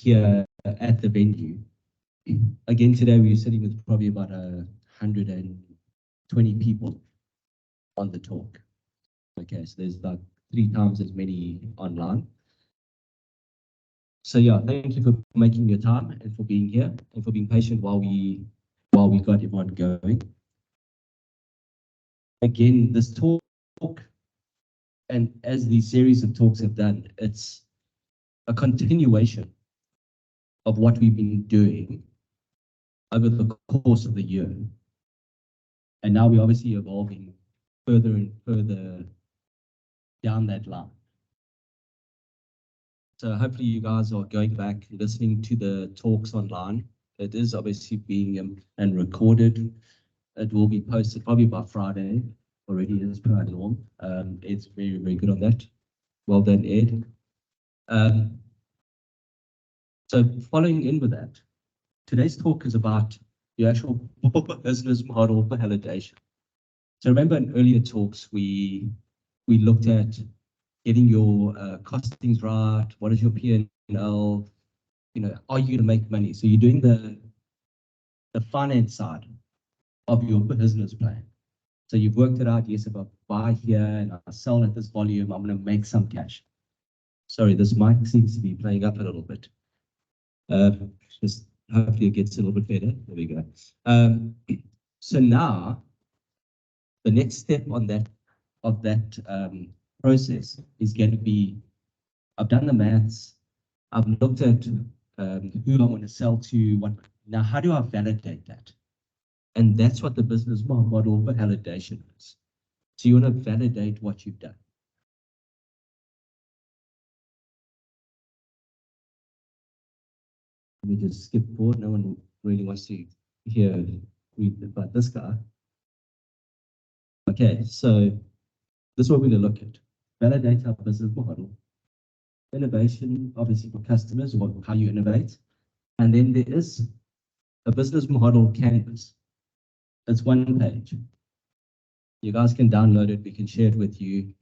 here at the venue. Again, today we're sitting with probably about 120 people on the talk. Okay, so there's like 3 times as many online. So yeah, thank you for making your time and for being here and for being patient while we got everyone going. Again, this talk, and as these series of talks have done, it's a continuation of what we've been doing over the course of the year. And now we're obviously evolving further and further down that line. So hopefully you guys are going back, listening to the talks online. It is obviously being and recorded. It will be posted probably by Friday already, as per our norm. It's very, very good on that. Well done, Ed. So following in with that, today's talk is about the actual business model validation. So remember in earlier talks, we looked at getting your costings right. What is your P&L? You know, are you going to make money? So you're doing the finance side of your business plan. So you've worked it out. Yes, if I buy here and I sell at this volume, I'm going to make some cash. Sorry, this mic seems to be playing up a little bit. Just hopefully it gets a little bit better. There we go. So now the next step on that process is going to be, I've done the maths, I've looked at who I want to sell to, now how do I validate that? And that's what the business model validation is. So you want to validate what you've done. Let me just skip forward. No one really wants to read about this guy. Okay, so this is what we're going to look at. Validate our business model. Innovation, obviously for customers, or how you innovate. And then there is a business model canvas. It's 1 page. You guys can download it, we can share it with you,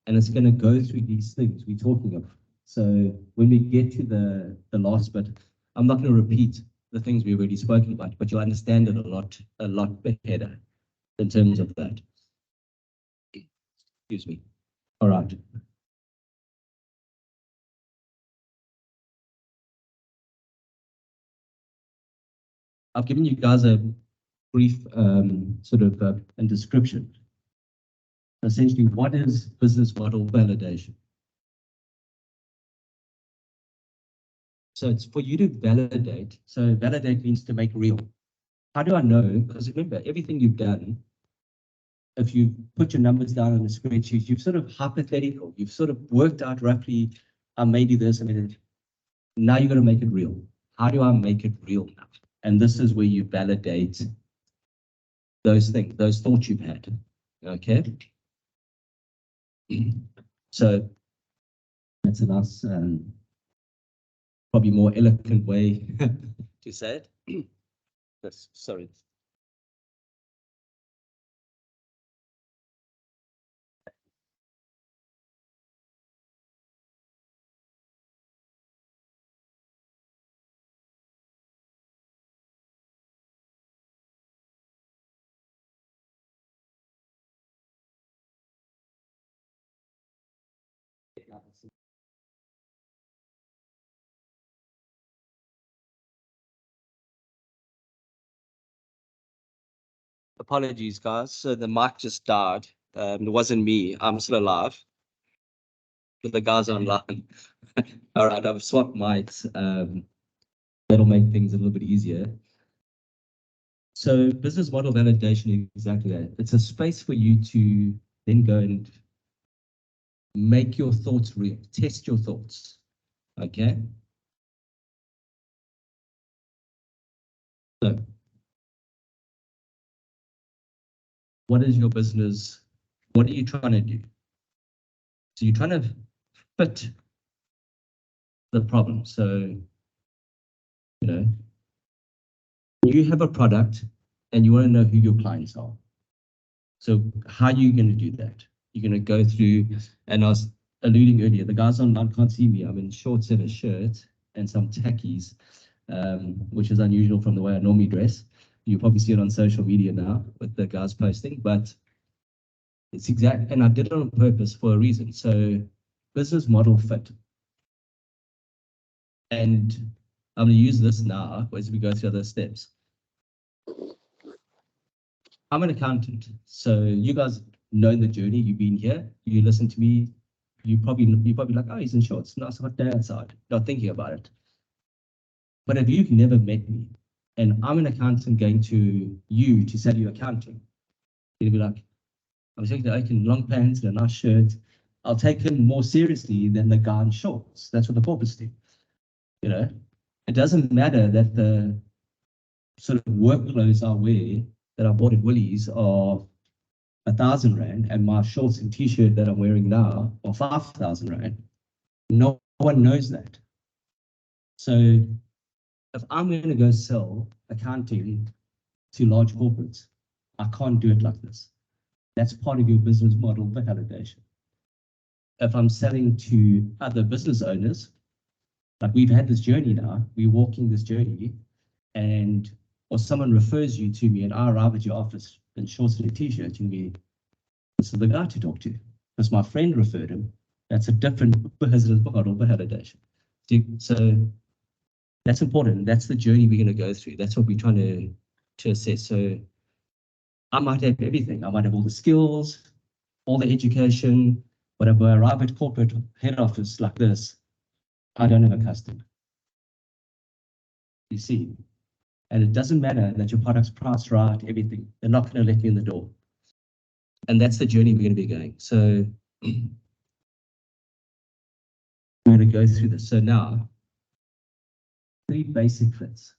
and it's going to go through these things we're talking about. So when we get to the last bit, I'm not going to repeat the things we've already spoken about, but you'll understand it a lot better in terms of that. Excuse me. All right. I've given you guys a brief sort of a description. Essentially, what is business model validation? So it's for you to validate. So validate means to make real. How do I know? Because remember, everything you've done, if you put your numbers down on a spreadsheet, you've sort of hypothetical, you've sort of worked out roughly, I may do this, now you're going to make it real. How do I make it real now? And this is where you validate those things, those thoughts you've had. Okay. So that's a nice, probably more eloquent way to say it. Sorry. Apologies, guys. So the mic just died. It wasn't me. I'm still alive. But the guys online. All right, I've swapped mics. That'll make things a little bit easier. So business model validation is exactly that. It's a space for you to then go and make your thoughts real, test your thoughts. Okay. So what is your business? What are you trying to do? So you're trying to fit the problem. So, you know, you have a product and you want to know who your clients are. So how are you going to do that? You're going to go through, and I was alluding earlier, the guys online can't see me. I'm in shorts and a shirt. and some tackies, which is unusual from the way I normally dress. You probably see it on social media now with the guys posting, but it's exact, and I did it on purpose for a reason. So business model fit. And I'm going to use this now as we go through other steps. I'm an accountant, so you guys know the journey. You've been here, you listen to me, you're probably like, oh, he's in shorts, nice hot day outside, not thinking about it. But if you've never met me and I'm an accountant going to you to sell you accounting, you'll be like, I'm taking in long pants and a nice shirt. I'll take him more seriously than the guy in shorts. That's what the corporates do. You know, it doesn't matter that the sort of work clothes I wear that I bought at Woolies are 1,000 Rand and my shorts and t-shirt that I'm wearing now are 5,000 Rand. No one knows that. So if I'm going to go sell accounting to large corporates, I can't do it like this. That's part of your business model validation. If I'm selling to other business owners, like we've had this journey now, we're walking this journey, and or someone refers you to me and I arrive at your office in shorts and a t-shirt, you'll be, this is the guy to talk to. Because my friend referred him. That's a different business model validation. So that's important. That's the journey we're going to go through. That's what we're trying to assess. So I might have everything. I might have all the skills, all the education, whatever. I arrive at corporate head office like this, I don't have a customer. You see, and it doesn't matter that your product's priced right, everything. They're not going to let you in the door. And that's the journey we're going to be going. So we're going to go through this. So now, 3 basic fits.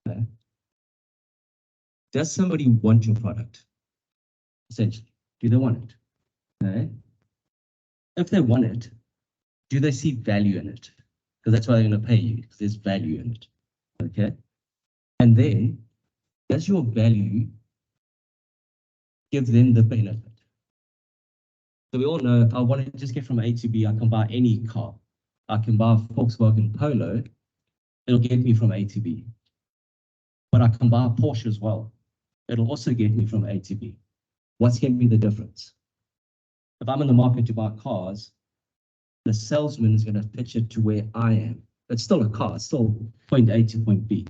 Okay. Does somebody want your product? Essentially, do they want it? Okay. If they want it, do they see value in it? Because that's why they're going to pay you, because there's value in it. Okay. And then, does your value give them the benefit? So we all know if I want to just get from A to B, I can buy any car. I can buy a Volkswagen Polo. It'll get me from A to B. But I can buy a Porsche as well. It'll also get me from A to B. What's going to be the difference? If I'm in the market to buy cars, the salesman is going to pitch it to where I am. It's still a car, it's still point A to point B.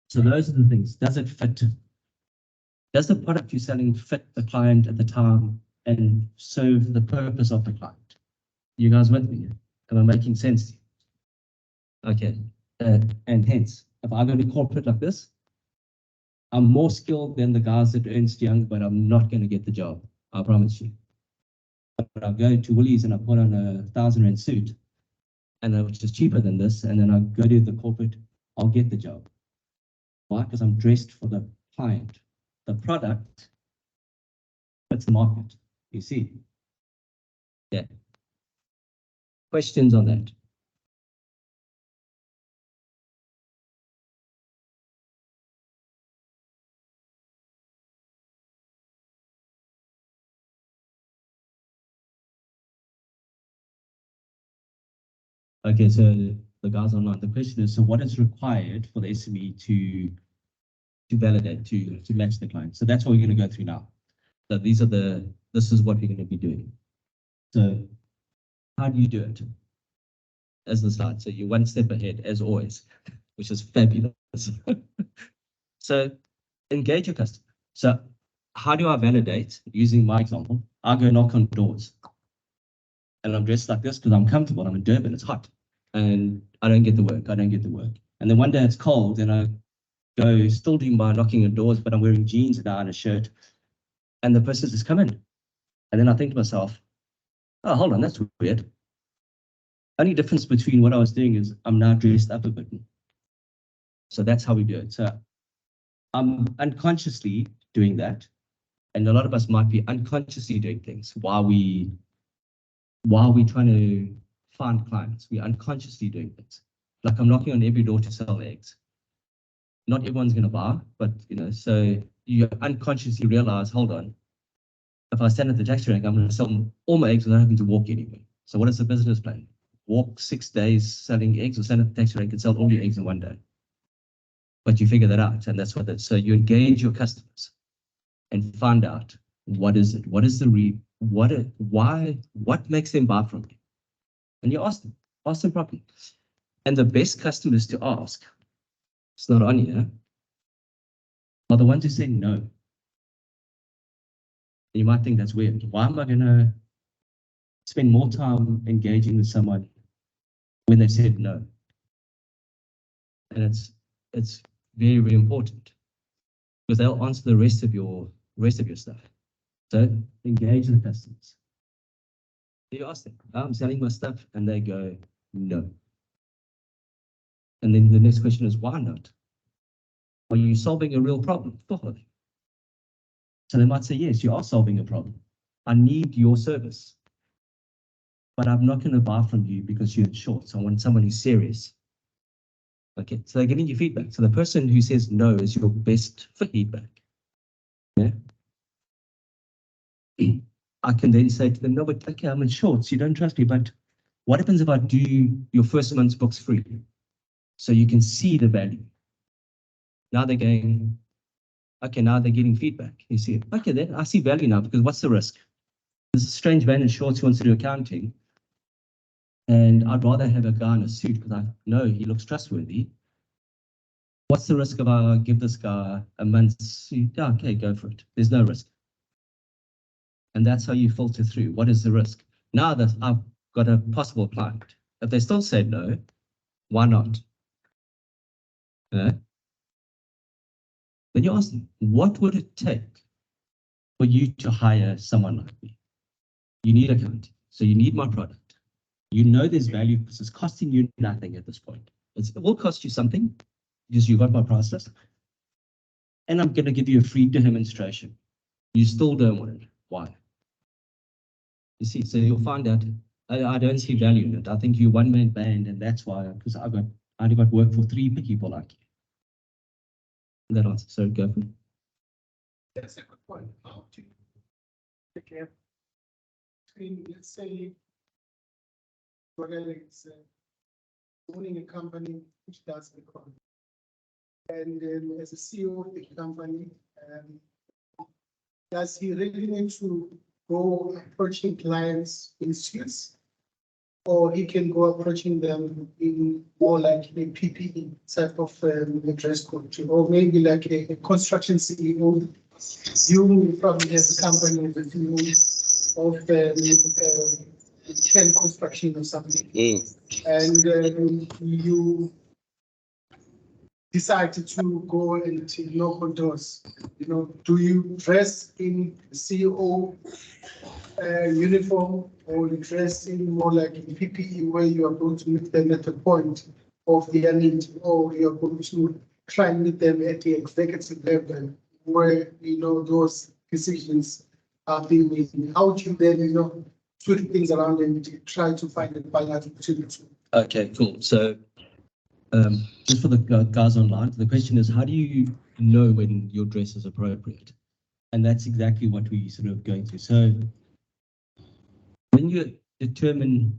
So those are the things. Does it fit? Does the product you're selling fit the client at the time and serve the purpose of the client? You guys with me? Am I making sense to you? Okay. And hence, if I go to corporate like this, I'm more skilled than the guys at Ernst Young, but I'm not going to get the job. I promise you. But I go to Woolies and I put on a 1,000 Rand suit, and which is cheaper than this, and then I go to the corporate, I'll get the job. Why? Because I'm dressed for the client. The product fits the market. You see? Yeah. Questions on that? Okay, so the guys online, the question is, so what is required for the SME to validate, to match the client? So that's what we're going to go through now. So this is what we're going to be doing. So how do you do it? As the slide, so you're one step ahead, as always, which is fabulous. So engage your customer. So how do I validate? Using my example, I go knock on doors. And I'm dressed like this because I'm comfortable. I'm in Durban, it's hot. And I don't get the work. And then one day it's cold and I go still doing my knocking on doors, but I'm wearing jeans now and a shirt. And the person says, come in. And then I think to myself, oh, hold on, that's weird. Only difference between what I was doing is I'm now dressed up a bit. So that's how we do it. So I'm unconsciously doing that. And a lot of us might be unconsciously doing things while we're trying to find clients. We're unconsciously doing things. Like I'm knocking on every door to sell eggs. Not everyone's going to buy, but so you unconsciously realize, hold on, if I stand at the taxi rank, I'm going to sell all my eggs without having to walk anywhere. So what is the business plan? walk 6 days selling eggs, or SME.TAX rate can sell all your eggs in one day. But you figure that out, and that's what that. So you engage your customers and find out what is it, what is the why, what makes them buy from you, and you ask them properly. And the best customers to ask, it's not on here, are the ones who say no. You might think that's weird. Why am I going to spend more time engaging with someone when they've said no? And it's very, very important, because they'll answer the rest of your stuff. So engage the customers. You ask them, I'm selling my stuff, and they go no. And then the next question is, why not? Are you solving a real problem? So they might say, yes, you are solving a problem. I need your service, but I'm not going to buy from you because you're short. So I want someone who's serious. Okay, so they're giving you feedback. So the person who says no is your best for feedback. Yeah. I can then say to them, no, but okay, I'm in shorts. You don't trust me, but what happens if I do your first month's books free? So you can see the value. Now they're going, okay, now they're getting feedback. You see, okay, then I see value now, because what's the risk? There's a strange man in shorts who wants to do accounting, and I'd rather have a guy in a suit because I know he looks trustworthy. What's the risk if I give this guy a month's suit? Yeah, okay, go for it. There's no risk. And that's how you filter through. What is the risk? Now that I've got a possible client, if they still say no, why not? Then you ask them, what would it take for you to hire someone like me? You need accounting, so you need my product. You know there's value because it's costing you nothing at this point. It will cost you something because you got my price list, and I'm going to give you a free demonstration. You still don't want it. Why? You see, so you'll find out I don't see value in it. I think you're one-man band, and that's why, because I only got work for 3 people like you. That answer. So go for it. That's a good point. How to take care between, let's say, whether it's owning a company which does the economy, and then as a CEO of the company, does he really need to go approaching clients in suits, or he can go approaching them in more like a PPE type of dress code, or maybe like a construction CEO? You probably as a company with of Ken Construction or something, and you decided to go and knock on doors. Do you dress in CEO uniform, or you dress in more like a PPE where you are going to meet them at the point of their need, or you are going to try and meet them at the executive level where those decisions are being made? How do you then switch things around and try to find a balance between the two? Okay, cool. So just for the guys online, the question is, how do you know when your dress is appropriate? And that's exactly what we sort of going through. So when you determine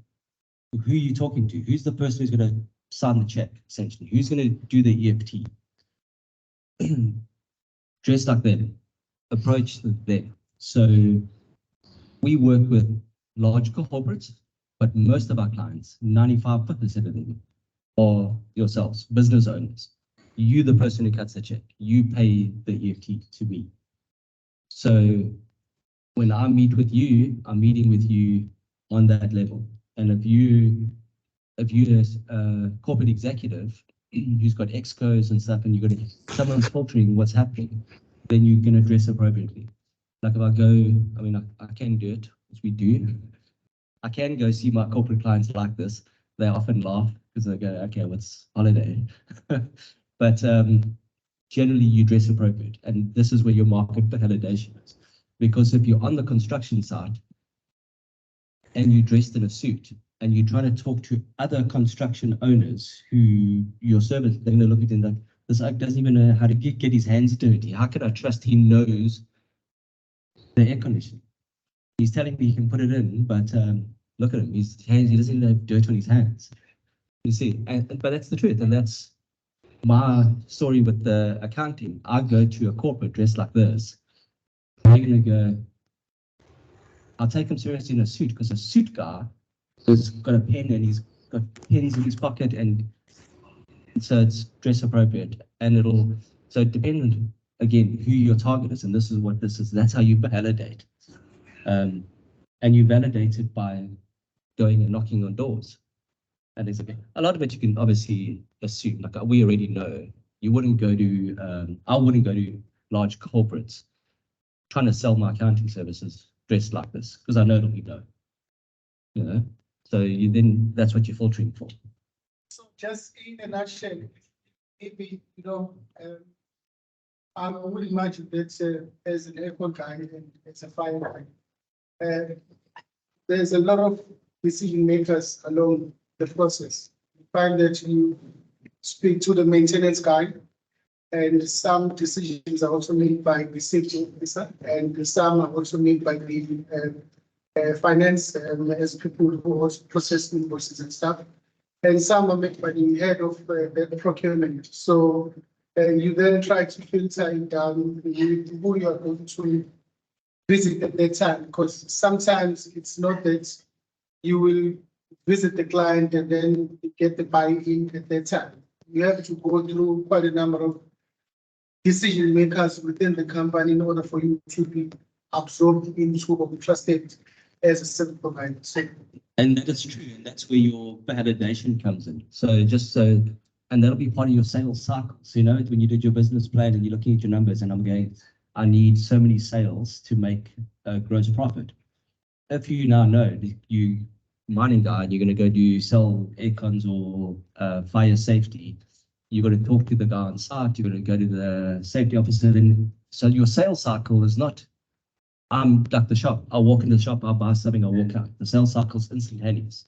who you're talking to, who's the person who's going to sign the check, essentially, who's going to do the EFT, dress like them, approach them. So we work with large corporates, but most of our clients, 95% of them, are yourselves, business owners. You, the person who cuts the check, you pay the EFT to me. So when I meet with you, I'm meeting with you on that level. And if you're a corporate executive who's got excos and stuff, and you've got someone filtering what's happening, then you can address appropriately. Like if I go, I mean, I can do it, which we do. I can go see my corporate clients like this. They often laugh because they go, okay, what's holiday? But generally you dress appropriate. And this is where your market validation is. Because if you're on the construction site and you're dressed in a suit and you're trying to talk to other construction owners who your service, they're going to look at it like, this guy doesn't even know how to get his hands dirty. How can I trust he knows the air conditioning? He's telling me he can put it in, but Look at him. He doesn't even have dirt on his hands. You see, but that's the truth, and that's my story with the accounting. I go to a corporate dressed like this. They're gonna go. I'll take him seriously in a suit because a suit guy has got a pen and he's got pens in his pocket, and so it's dress appropriate, and it'll so dependent again who your target is, and this is what this is. That's how you validate, and you validate it by going and knocking on doors. And there's a lot of it you can obviously assume. Like we already know, you wouldn't go to I wouldn't go to large corporates trying to sell my accounting services dressed like this because I know it'll be no. You know, so you then that's what you're filtering for. So just in a nutshell, maybe, I would imagine that as an eco guy and as a fire guy, there's a lot of decision makers along the process. You find that you speak to the maintenance guy, and some decisions are also made by the safety officer, and some are also made by the finance as people who also process invoices and stuff. And some are made by the head of the procurement. So you then try to filter it down with who you are going to visit at that time, because sometimes it's not that you will visit the client and then get the buy-in at that time. You have to go through quite a number of decision makers within the company in order for you to be absorbed into or trusted as a service provider. So, and that is true, and that's where your validation comes in. So and that'll be part of your sales cycles. You know, when you did your business plan and you're looking at your numbers, and I'm going, I need so many sales to make a gross profit. If you now know that you mining guy, you're going to go do sell aircons or fire safety, you're going to talk to the guy on site, you're going to go to the safety officer, and so your sales cycle is not, I'm like the shop, I'll walk into the shop, I'll buy something, I'll walk out. The sales cycle is instantaneous.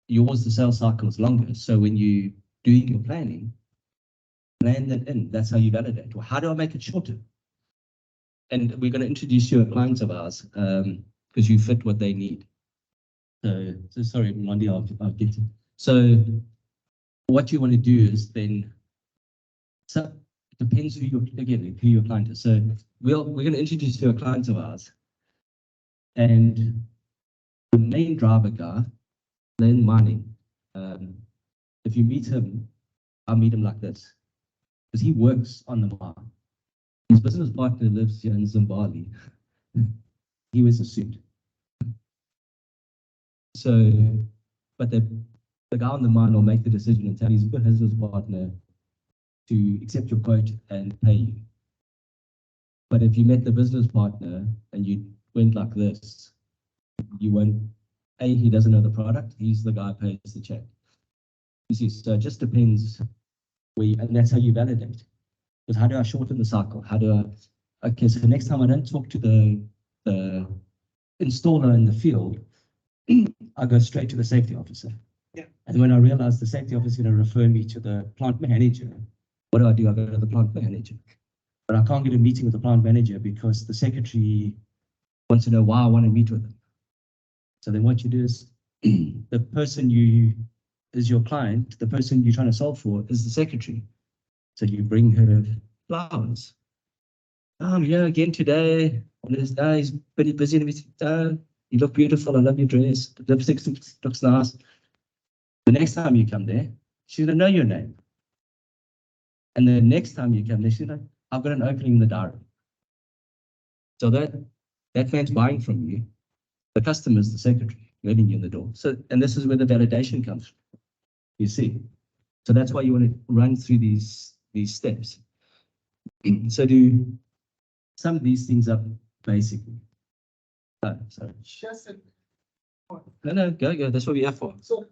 Yours, the sales cycle is longer. So when you doing your planning, plan that in. That's how you validate. Well, how do I make it shorter? And we're going to introduce you a client of ours because you fit what they need. So sorry, Blondie, I'll get to. So what you want to do is then, so it depends who your client is. So we're going to introduce you a client of ours, and the main driver guy, Lane Mining. If you meet him, I'll meet him like this, because he works on the mine. His business partner lives here in Zimbabwe. He wears a suit. So, but the guy on the mine will make the decision and tell his business partner to accept your quote and pay you. But if you met the business partner and you went like this, you won't, he doesn't know the product, he's the guy who pays the check. You see, so it just depends and that's how you validate. Because how do I shorten the cycle? How do I, okay, so the next time I don't talk to the installer in the field, I go straight to the safety officer. Yeah. And when I realize the safety officer is going to refer me to the plant manager, what do? I go to the plant manager. But I can't get a meeting with the plant manager because the secretary wants to know why I want to meet with them. So then what you do is the person is your client, the person you're trying to solve for is the secretary. So you bring her flowers. I'm here again today. On this day, he's pretty busy. You look beautiful. I love your dress. The lipstick looks nice. The next time you come there, she's going to know your name. And the next time you come there, she's like, I've got an opening in the diary. So that man's buying from you. The customer is the secretary letting you in the door. So, and this is where the validation comes from. You see. So that's why you want to run through these steps. So do some of these things up basically. Oh, sorry. No, go. That's what we have for. So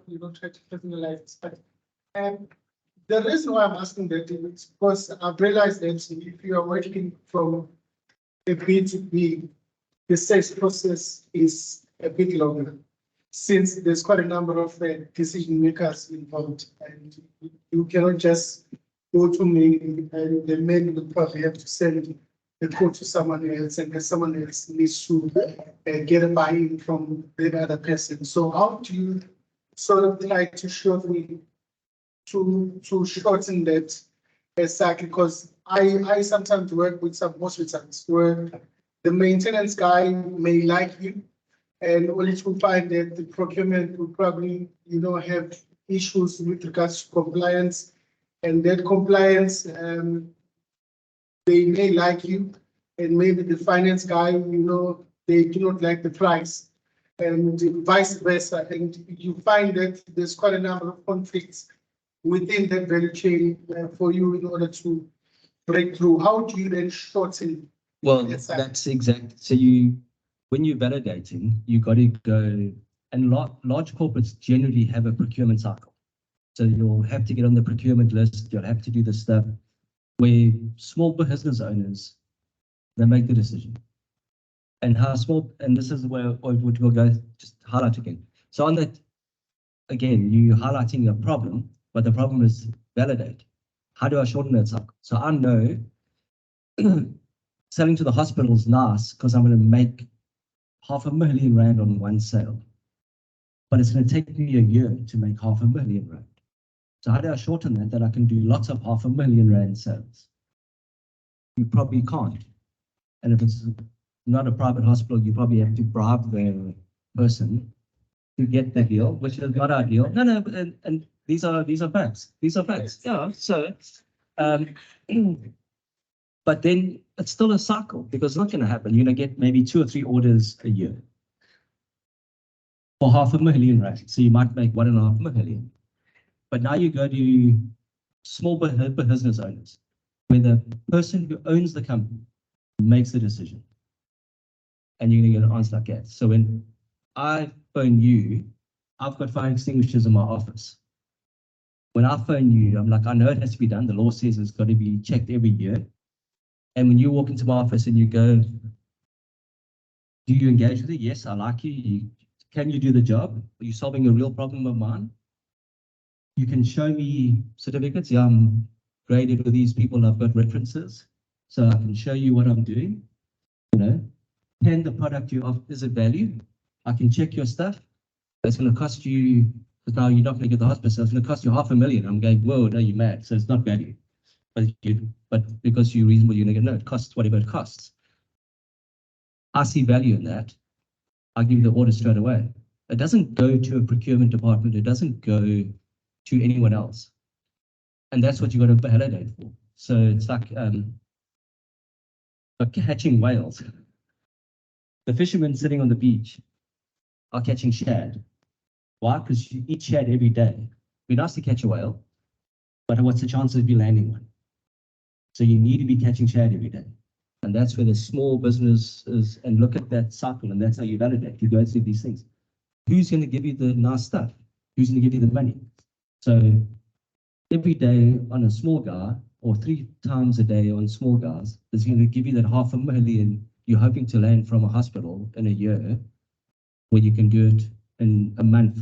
you don't try to personalize this, but the reason why I'm asking that is because I've realized that if you are working from a B2B, the sales process is a bit longer, since there's quite a number of decision makers involved, and you cannot just go to me and the man will probably have to send go to someone else, and then someone else needs to get a buy-in from the other person. So how do you sort of try to shorten that cycle? Because I sometimes work with some hospitals where the maintenance guy may like you, and only to find that the procurement will probably, have issues with regards to compliance, and that compliance, they may like you, and maybe the finance guy, they do not like the price, and vice versa. And you find that there's quite a number of conflicts within that value chain for you in order to break through. How do you then shorten? Well, that's exact. So when you're validating, you got to go, and large corporates generally have a procurement cycle. So you'll have to get on the procurement list. You'll have to do the stuff where small business owners, they make the decision. And how small, and this is where we'll go, just highlight again. So on that, again, you're highlighting a problem, but the problem is validate. How do I shorten that cycle? So I know selling to the hospital is nice because I'm going to make R500,000 on one sale, but it's going to take me a year to make R500,000. So how do I shorten that? That I can do lots of R500,000 sales. You probably can't. And if it's not a private hospital, you probably have to bribe the person to get the deal, which is not ideal. No, and these are facts. These are facts. Yeah. So, but then it's still a cycle because it's not going to happen. You're going to get maybe 2 or 3 orders a year for R500,000. So you might make 1.5 million. But now you go to small business owners, where the person who owns the company makes the decision. And you're going to get an answer like that. So when I phone you, I've got fire extinguishers in my office. When I phone you, I'm like, I know it has to be done. The law says it's got to be checked every year. And when you walk into my office and you go, do you engage with it? Yes, I like you. Can you do the job? Are you solving a real problem of mine? You can show me certificates. Yeah, I'm graded with these people. I've got references. So I can show you what I'm doing. Can the product you offer, is it value? I can check your stuff. That's going to cost you, because now you're not going to get the hospital, so it's going to cost you R500,000. I'm going, whoa, no, you're mad. So it's not value. But because you're reasonable, you're going to get, no, it costs whatever it costs. I see value in that. I give you the order straight away. It doesn't go to a procurement department. It doesn't go to anyone else. And that's what you got to validate for. So it's like catching whales. The fishermen sitting on the beach are catching shad. Why? Because you eat shad every day. It'd be nice to catch a whale, but what's the chance of you landing one? So you need to be catching shad every day. And that's where the small business is, and look at that cycle, and that's how you validate. You go through these things. Who's going to give you the nice stuff? Who's going to give you the money? So every day on a small guy, or 3 times a day on small guys, is going to give you that R500,000 you're hoping to land from a hospital in a year, where you can do it in a month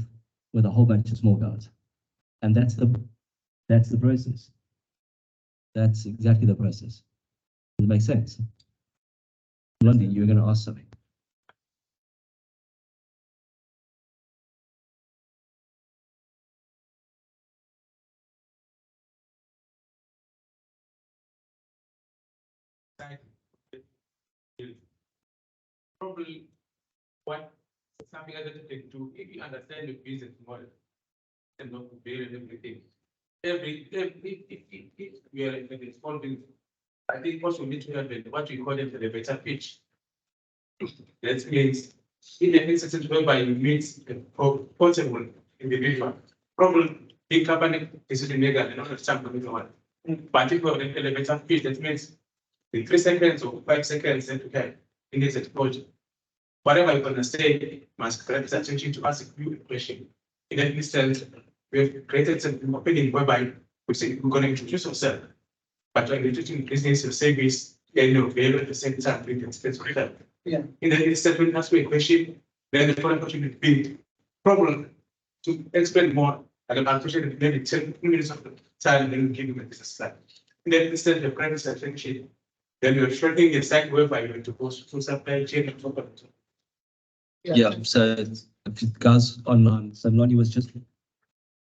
with a whole bunch of small guys. And that's the process. That's exactly the process. Does it make sense? Blondie, you were going to ask something. Probably what something other to do if you understand the business model and not build everything. If we are in a small business, I think also we need to have what we call the elevator pitch. That means in an instance whereby you meet a portable individual, probably big company decision maker and not a champion one. But if you have an elevator pitch, that means in 3 seconds or 5 seconds that you can in this exposure. Whatever you're going to say must grab attention to ask you a question. In that instance, we have created an opening whereby we say we're going to introduce ourselves, but when introducing business or service, and you're available at the same time, we can spend freedom. Yeah. In that instance, when you ask me a question, then the following question will be problem to explain more. And about question maybe 10 minutes of the time, then give you a business slide. In that instance, the premise attention Then you're shrinking the site whereby you have to go through supply chain and so on. Yeah, so if you guys online, so Lonnie was just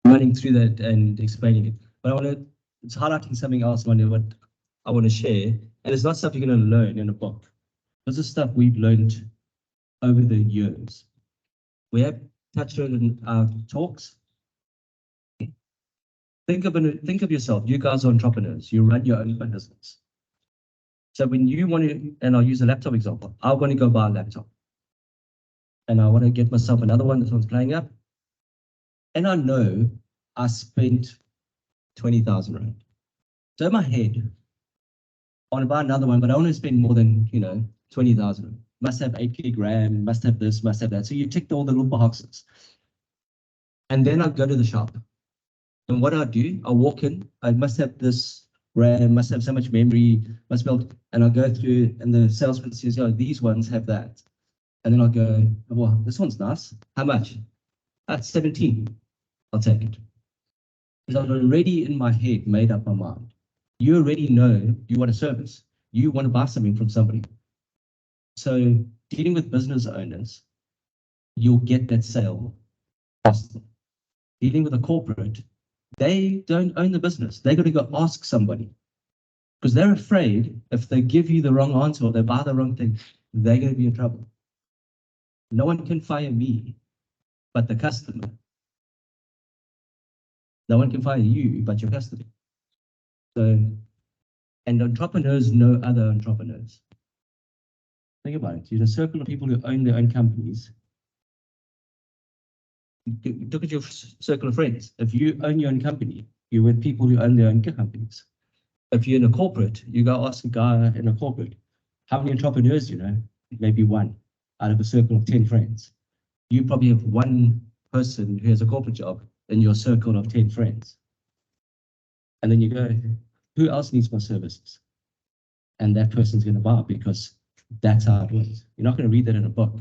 running through that and explaining it. But I want to, it's highlighting something else, Lonnie, what I want to share. And it's not stuff you're going to learn in a book. This is stuff we've learned over the years. We have touched on it in our talks. Think of yourself. You guys are entrepreneurs. You run your own business. So when you want to, and I'll use a laptop example. I want to go buy a laptop. And I want to get myself another one. This one's playing up. And I know I spent 20,000 Rand. So in my head, I want to buy another one, but I want to spend more than, 20,000. Must have 8 gig RAM, must have this, must have that. So you ticked all the little boxes. And then I go to the shop. And what do, I walk in, I must have this RAM, must have so much memory, must build, and I'll go through, and the salesman says, oh, these ones have that. And then I'll go, well, this one's nice. How much? That's 17. I'll take it. Because I've already in my head made up my mind. You already know you want a service. You want to buy something from somebody. So dealing with business owners, you'll get that sale faster. Dealing with a corporate, they don't own the business. They're going to go ask somebody. Because they're afraid if they give you the wrong answer or they buy the wrong thing, they're going to be in trouble. No one can fire me but the customer. No one can fire you but your customer. So, and entrepreneurs know other entrepreneurs. Think about it. You're a circle of people who own their own companies. Look at your circle of friends. If you own your own company, you're with people who own their own companies. If you're in a corporate, you go ask a guy in a corporate, how many entrepreneurs do you know? Maybe one out of a circle of 10 friends. You probably have one person who has a corporate job in your circle of 10 friends. And then you go, who else needs my services? And that person's going to buy because that's how it works. You're not going to read that in a book.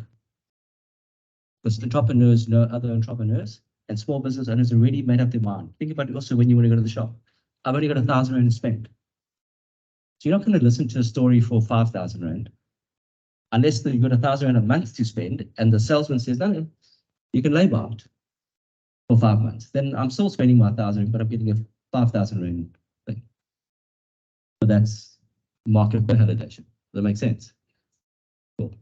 Because entrepreneurs know other entrepreneurs, and small business owners have already made up their mind. Think about it also when you want to go to the shop. I've only got 1,000 Rand to spend. So you're not going to listen to a story for 5,000 Rand unless you've got 1,000 Rand a month to spend and the salesman says, no, you can labor out for 5 months. Then I'm still spending my 1,000, but I'm getting a 5,000 Rand thing. So that's market validation. Does that make sense? Cool.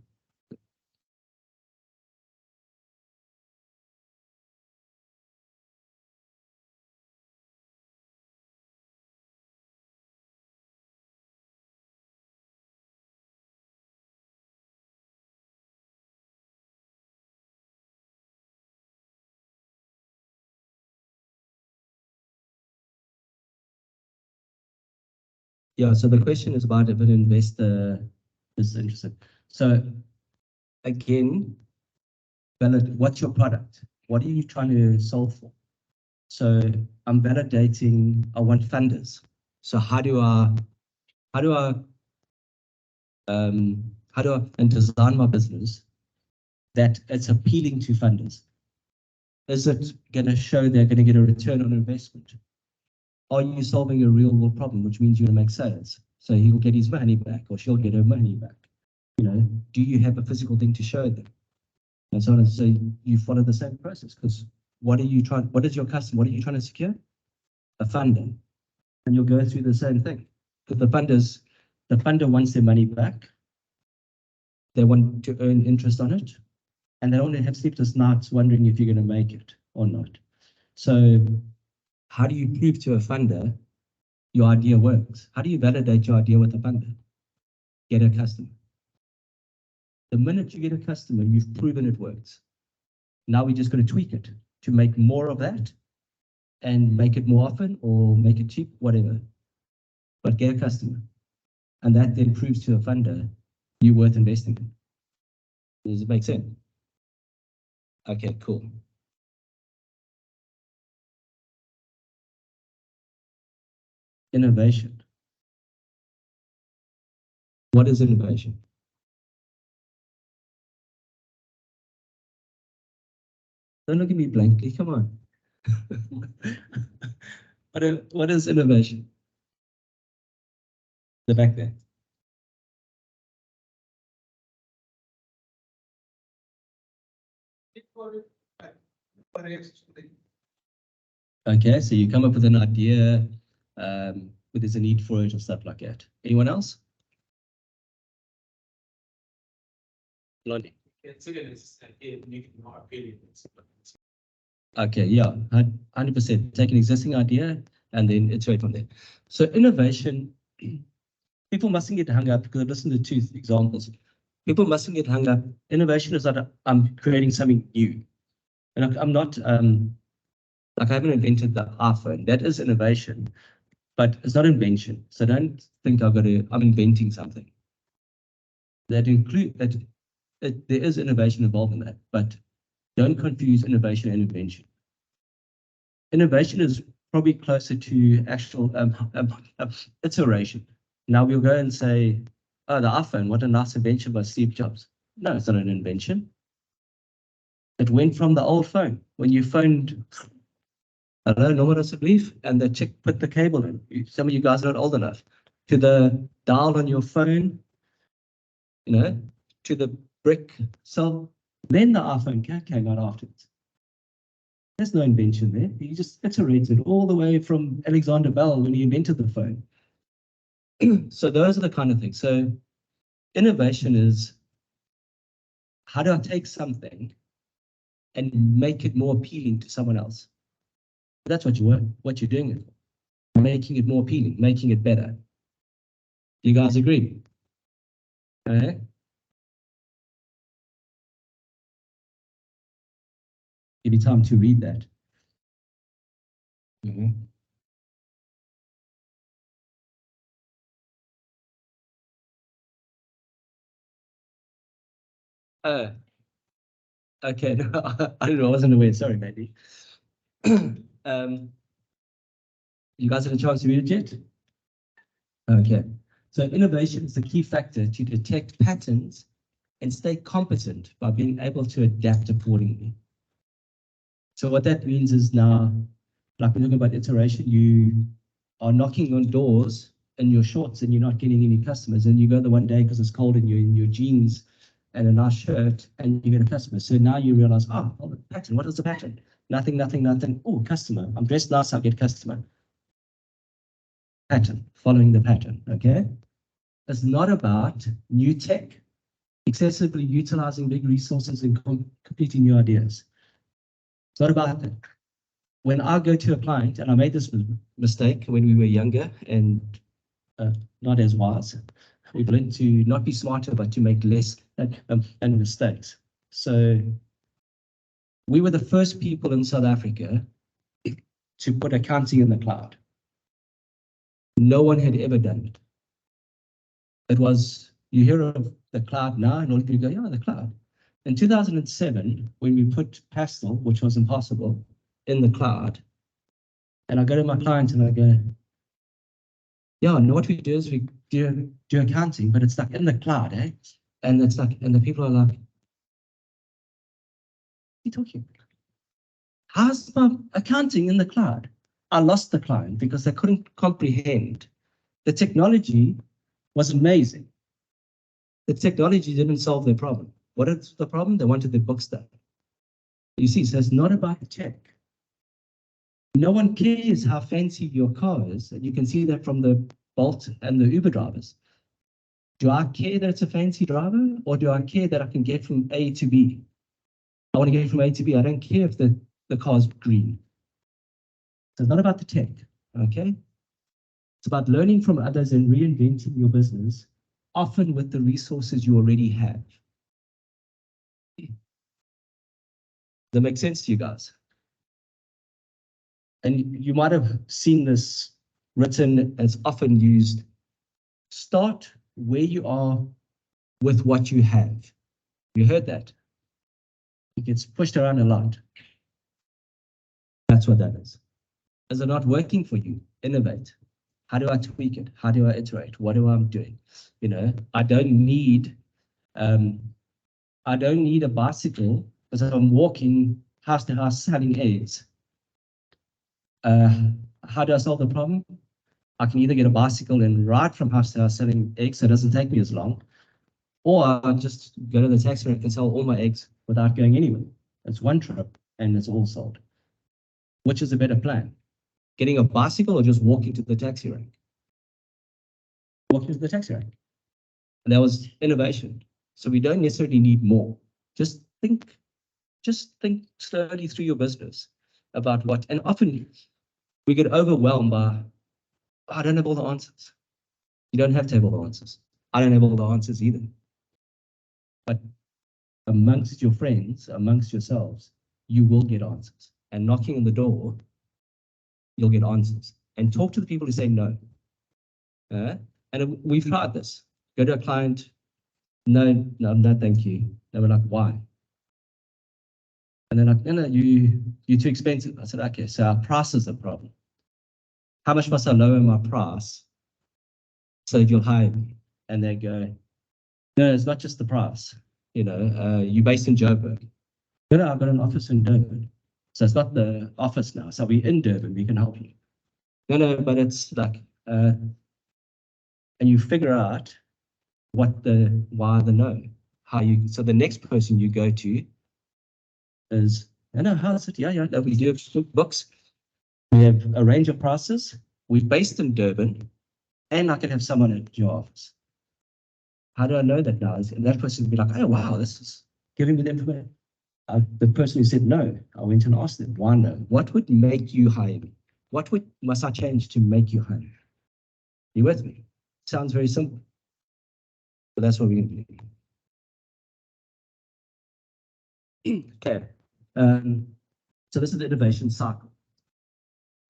Yeah, so the question is about if an investor is interested. So again, what's your product? What are you trying to solve for? So I'm validating, I want funders. So how do I and design my business that it's appealing to funders? Is it going to show they're going to get a return on investment? Are you solving a real world problem, which means you're going to make sales? So he'll get his money back or she'll get her money back. Do you have a physical thing to show them? And so on. So you follow the same process because what is your customer? What are you trying to secure? A funder. And you'll go through the same thing. Because the funder wants their money back. They want to earn interest on it. And they don't want to have sleepless nights wondering if you're going to make it or not. So how do you prove to a funder your idea works? How do you validate your idea with a funder? Get a customer. The minute you get a customer, you've proven it works. Now we're just going to tweak it to make more of that and make it more often or make it cheap, whatever. But get a customer. And that then proves to a funder you're worth investing in. Does it make sense? Okay, cool. Innovation. What is innovation? Don't look at me blankly, come on. What is innovation? The back there. Okay, so you come up with an idea, but there's a need for it or stuff like that. Anyone else? Lonnie. Okay, yeah, 100%. Take an existing idea and then iterate from there. So innovation, people mustn't get hung up, because I've listened to two examples. People mustn't get hung up. Innovation is that I'm creating something new. And I'm not, like I haven't invented the iPhone. That is innovation, but it's not invention. So don't think I'm inventing something. That include that there is innovation involved in that, but don't confuse innovation and invention. Innovation is probably closer to actual iteration. Now we'll go and say, oh, the iPhone, what a nice invention by Steve Jobs. No, it's not an invention. It went from the old phone. When you phoned, I don't know what else to believe, and the chick put the cable in. Some of you guys are not old enough. To the dial on your phone, to the brick cell. Then the iPhone came out afterwards. There's no invention there. He just iterated all the way from Alexander Bell when he invented the phone. So those are the kind of things. So innovation is, how do I take something and make it more appealing to someone else? That's what you're doing it for. Making it more appealing, making it better. You guys agree? Okay. Give me time to read that. Okay, no, I don't know, I wasn't aware, sorry, maybe. You guys had a chance to read it yet? Okay, so innovation is the key factor to detect patterns and stay competent by being able to adapt accordingly. So what that means is now, like we're talking about iteration, you are knocking on doors in your shorts and you're not getting any customers, and you go the one day because it's cold and you're in your jeans and a nice shirt and you get a customer. So now you realize, oh, the pattern, what is the pattern? Nothing. Oh, customer, I'm dressed nice, I'll get customer. Pattern, following the pattern, okay? It's not about new tech, excessively utilizing big resources and completing new ideas. It's not about that. When I go to a client, and I made this mistake when we were younger and not as wise, we've learned to not be smarter, but to make less and mistakes. So we were the first people in South Africa to put accounting in the cloud. No one had ever done it. It was, you hear of the cloud now, and all of you go, yeah, the cloud. In 2007, when we put Pastel, which was impossible, in the cloud, and I go to my client and I go, yeah, and what we do is we do accounting, but it's like in the cloud, eh? And it's like, and the people are like, what are you talking about? How's my accounting in the cloud? I lost the client because they couldn't comprehend. The technology was amazing. The technology didn't solve their problem. What is the problem? They wanted their books done. You see, so it's not about the tech. No one cares how fancy your car is, and you can see that from the Bolt and the Uber drivers. Do I care that it's a fancy driver, or do I care that I can get from A to B? I want to get from A to B. I don't care if the car's green. So it's not about the tech, okay? It's about learning from others and reinventing your business, often with the resources you already have. Does that make sense to you guys? And you might have seen this written as often used. Start where you are with what you have. You heard that? It gets pushed around a lot. That's what that is. Is it not working for you? Innovate. How do I tweak it? How do I iterate? What am I doing? I don't need a bicycle because I'm walking house to house selling eggs. How do I solve the problem? I can either get a bicycle and ride from house to house selling eggs, so it doesn't take me as long, or I'll just go to the taxi rank and sell all my eggs without going anywhere. That's one trip. and it's all sold. Which is a better plan? Getting a bicycle or just walking to the taxi rank? Walking to the taxi rank. And that was innovation. So we don't necessarily need more. Just think slowly through your business about what, and often we get overwhelmed by, I don't have all the answers. You don't have to have all the answers. I don't have all the answers either. But amongst your friends, amongst yourselves, you will get answers. And knocking on the door, you'll get answers. And talk to the people who say no. And we've tried this. Go to a client, no, thank you. They were like, why? And they're like, no, you're too expensive. I said, okay, so our price is the problem. How much must I lower my price so that you'll hire me? And they go, no, it's not just the price. You're based in Joburg. No, I've got an office in Durban. So it's not the office now. So we're in Durban, we can help you. No, but it's like, and you figure out why the no, so the next person you go to is, no, how's it? Yeah, no, we do have books. We have a range of prices. We're based in Durban, and I can have someone at your office. How do I know that now? And that person will be like, oh, wow, this is giving me the information. The person who said no, I went and asked them, why no? What would make you hire me? What must I change to make you hire me? You with me? Sounds very simple. But that's what we're going to do. Okay. So this is the innovation cycle.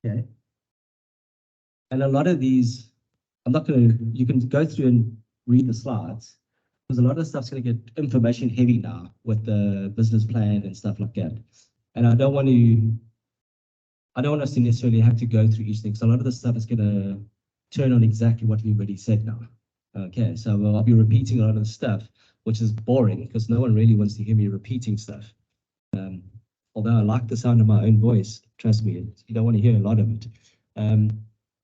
Okay. And a lot of these, you can go through and read the slides, because a lot of stuff's going to get information heavy now with the business plan and stuff like that. And I don't want us to necessarily have to go through each thing. So a lot of the stuff is going to turn on exactly what we've already said now. Okay, so I'll be repeating a lot of the stuff, which is boring because no one really wants to hear me repeating stuff. Although I like the sound of my own voice, trust me, you don't want to hear a lot of it.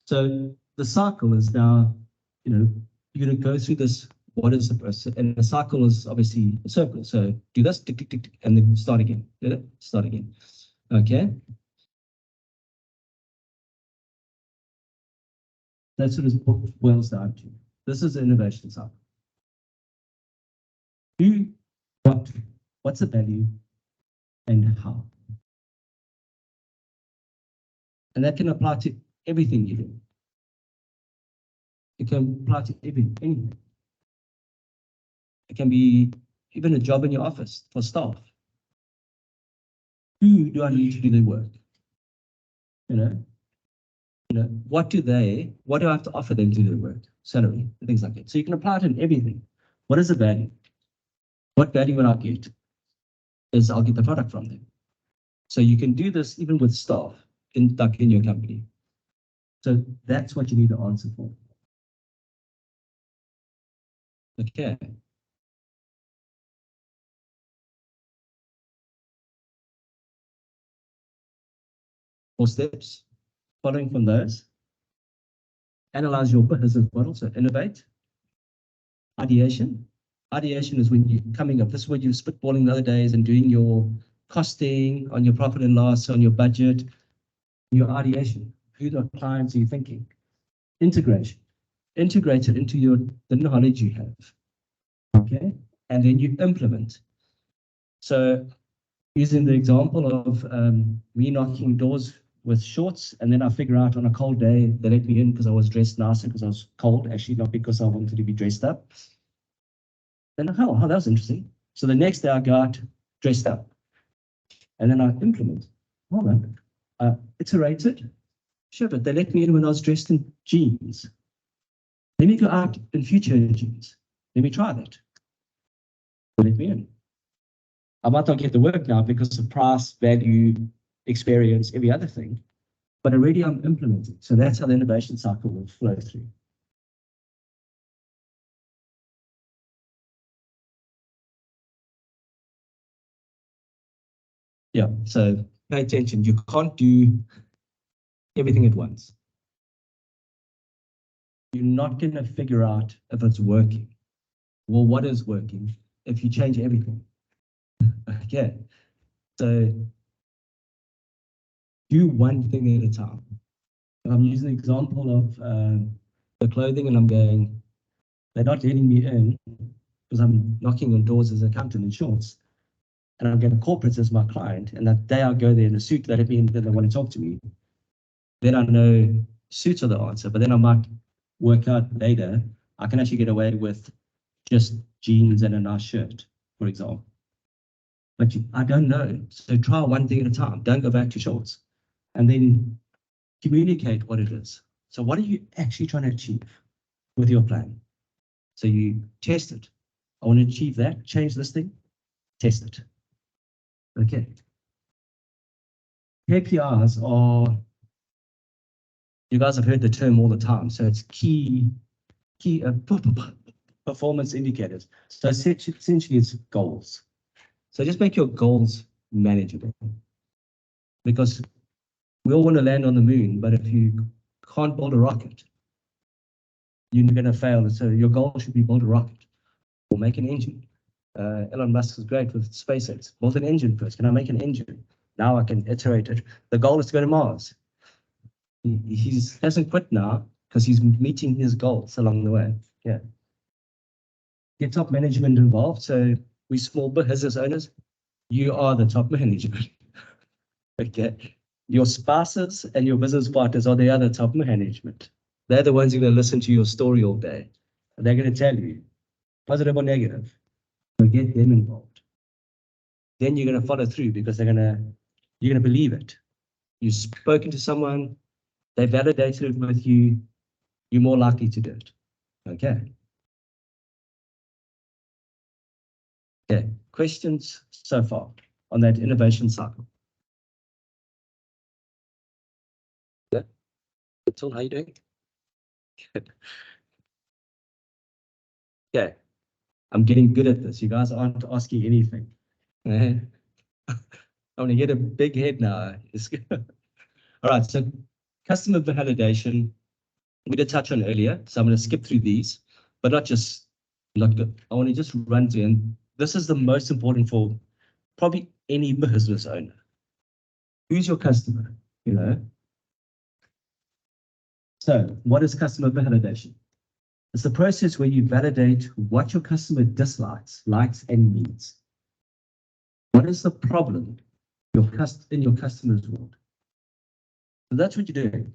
So the cycle is now, you're going to go through this. What is the process? And the cycle is obviously a circle. So do this, tick, tick, tick, tick, and then start again. Start again. Okay. That's what it boils down to. This is the innovation cycle. Who, what's the value, and how? And that can apply to everything you do. It can apply to anything. It can be even a job in your office for staff. Who do I need to do the work? What do I have to offer them to do the work? Salary, things like that. So you can apply it in everything. What is the value? What value will I get? I'll get the product from them. So you can do this even with staff in your company. So that's what you need to answer for. Okay. 4 steps. Following from those, analyze your business model. So innovate. Ideation. Ideation is when you're coming up. This is what you're spitballing the other days and doing your costing on your profit and loss, on your budget, your ideation. Who the clients are you thinking? Integration. Integrate it into the knowledge you have. Okay. And then you implement. So using the example of me knocking doors with shorts, and then I figure out on a cold day they let me in because I was dressed nicer because I was cold, actually not because I wanted to be dressed up. Then that was interesting. So the next day I got dressed up, and then I implement. Well then, iterated. Sure, but they let me in when I was dressed in jeans. Let me go out in future in jeans. Let me try that. They let me in. I might not get the work now because of price, value, experience, every other thing, but already I'm implementing. So that's how the innovation cycle will flow through. Yeah, so pay attention. You can't do everything at once. You're not going to figure out if it's working. Well, what is working if you change everything? Okay, so do one thing at a time. And I'm using the example of the clothing, and I'm going, they're not letting me in because I'm knocking on doors as an accountant in shorts. And I'm getting corporates as my client, and that day I go there in a suit, they let me in, then they want to talk to me. Then I know suits are the answer, but then I might work out later, I can actually get away with just jeans and a nice shirt, for example. But I don't know. So try one thing at a time. Don't go back to shorts. And then communicate what it is. So what are you actually trying to achieve with your plan? So you test it. I want to achieve that, change this thing, test it. Okay. KPIs are, you guys have heard the term all the time. So it's key performance indicators. So essentially it's goals. So just make your goals manageable. Because we all want to land on the moon, but if you can't build a rocket, you're going to fail. So your goal should be build a rocket or make an engine. Elon Musk is great with SpaceX. Build an engine first. Can I make an engine? Now I can iterate it. The goal is to go to Mars. He hasn't quit now because he's meeting his goals along the way. Yeah. Get top management involved. So we small business owners, you are the top management. Okay. Your spouses and your business partners are the other top management. They're the ones who are going to listen to your story all day. And they're going to tell you, positive or negative. So get them involved. Then you're going to follow through because you're going to believe it. You've spoken to someone, they validated it with you, you're more likely to do it. Okay. Okay. Questions so far on that innovation cycle? Yeah. Till, how are you doing? Good. Okay. I'm getting good at this. You guys aren't asking anything. I'm going to get a big head now. All right. So customer validation, we did touch on earlier. So I'm going to skip through these, but not just look good. I want to just run through, and this is the most important for probably any business owner. Who's your customer? You know. So what is customer validation? It's the process where you validate what your customer dislikes, likes, and needs. What is the problem in your customer's world? So that's what you're doing.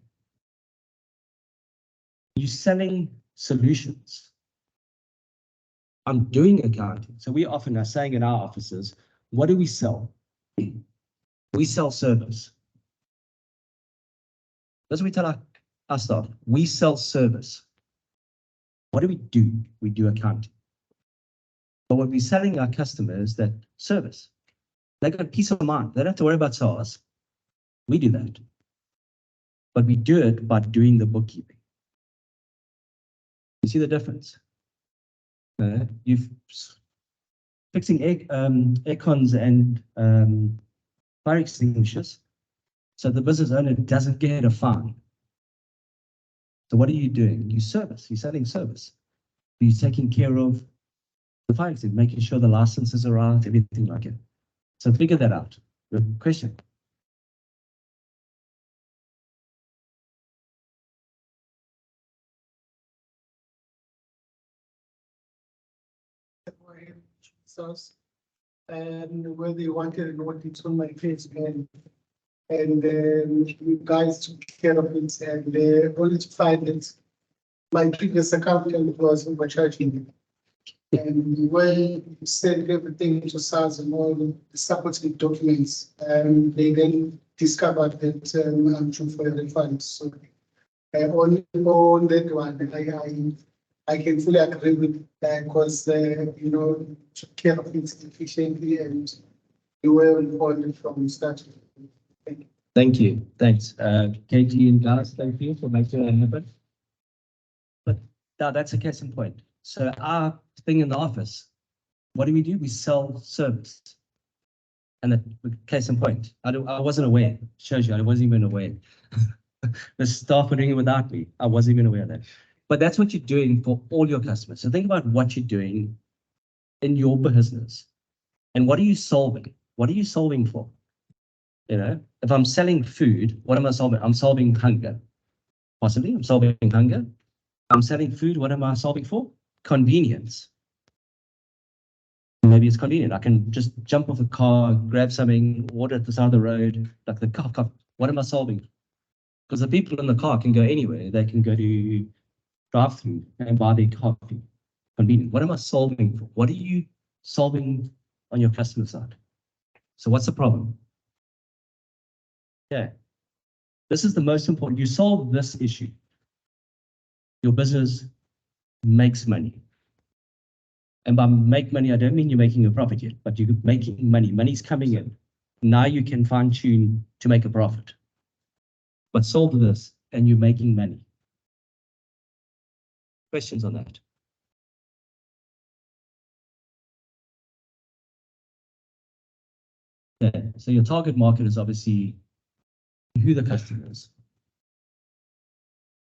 You're selling solutions. I'm doing accounting. So we often are saying in our offices, what do we sell? We sell service. That's what we tell our staff. We sell service. What do? We do accounting. But what we're selling our customers that service. They got peace of mind. They don't have to worry about SaaS. We do that. But we do it by doing the bookkeeping. You see the difference? You're fixing aircons and fire extinguishers, so the business owner doesn't get a fine. So what are you doing? You service. You're selling service. You're taking care of the fire extinguisher, making sure the licenses are out, everything like it. So figure that out. Good question. And where they wanted an audit on my face, and you guys took care of it, and only to find that my previous accountant was overcharging me. And when you send everything to SARS and all the supporting documents, and they then discovered that I'm due for a refund. So on that one, I can fully agree with that because you know, took care of it efficiently and you were informed from the start. Thank you. Thank you. Thanks. KG and guys, thank you for making that happen. But now that's a case in point. So our thing in the office, what do? We sell service. And the case in point, I wasn't aware. Shows you, I wasn't even aware. The staff were doing it without me. I wasn't even aware of that. But that's what you're doing for all your customers. So think about what you're doing in your business. And what are you solving? What are you solving for? You know, If I'm selling food, what am I solving? I'm solving hunger. Possibly, I'm solving hunger. I'm selling food, what am I solving for? Convenience. Maybe it's convenient. I can just jump off a car, grab something, order at the side of the road, like the car. What am I solving? Because the people in the car can go anywhere. They can go to drive-through and buy their coffee. Convenient. What am I solving for? What are you solving on your customer side? So what's the problem? Yeah. This is the most important. You solve this issue. Your business makes money. And by make money, I don't mean you're making a profit yet, but you're making money. Money's coming in. Now you can fine tune to make a profit. But solve this and you're making money. Questions on that? Okay, so your target market is obviously who the customer is.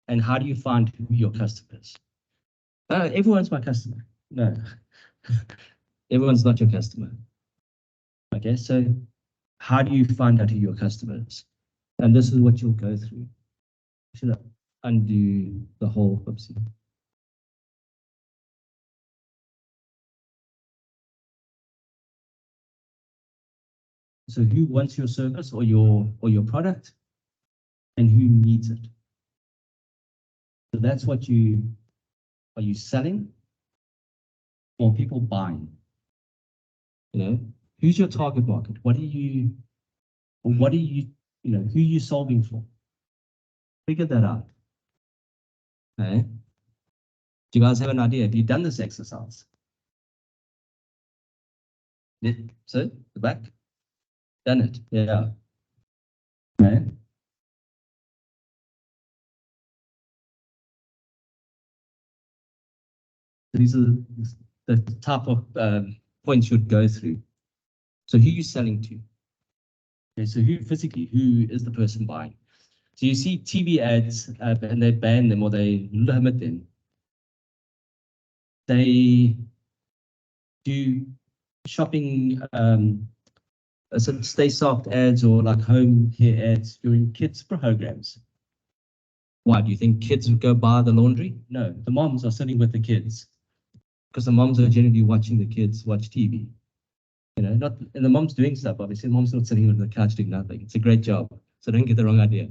And how do you find who your customer is? Everyone's my customer. No, everyone's not your customer. Okay, so how do you find out who your customer is? And this is what you'll go through. Should I undo the whole whoopsie? So who wants your service or your product, and who needs it? So that's what are you selling or people buying? You know, who's your target market? What are you, who are you solving for? Figure that out. Okay. Do you guys have an idea? Have you done this exercise? So the back? Done it. Yeah. Okay. These are the type of points you'd go through. So who are you selling to? Okay, so who is the person buying? So you see TV ads and they ban them or they limit them. They do shopping, stay soft ads or like home care ads during kids programs. Why do you think kids would go buy the laundry? No, the moms are sitting with the kids because the moms are generally watching the kids watch TV. You know, and the mom's doing stuff, obviously. The mom's not sitting on the couch doing nothing. It's a great job. So don't get the wrong idea.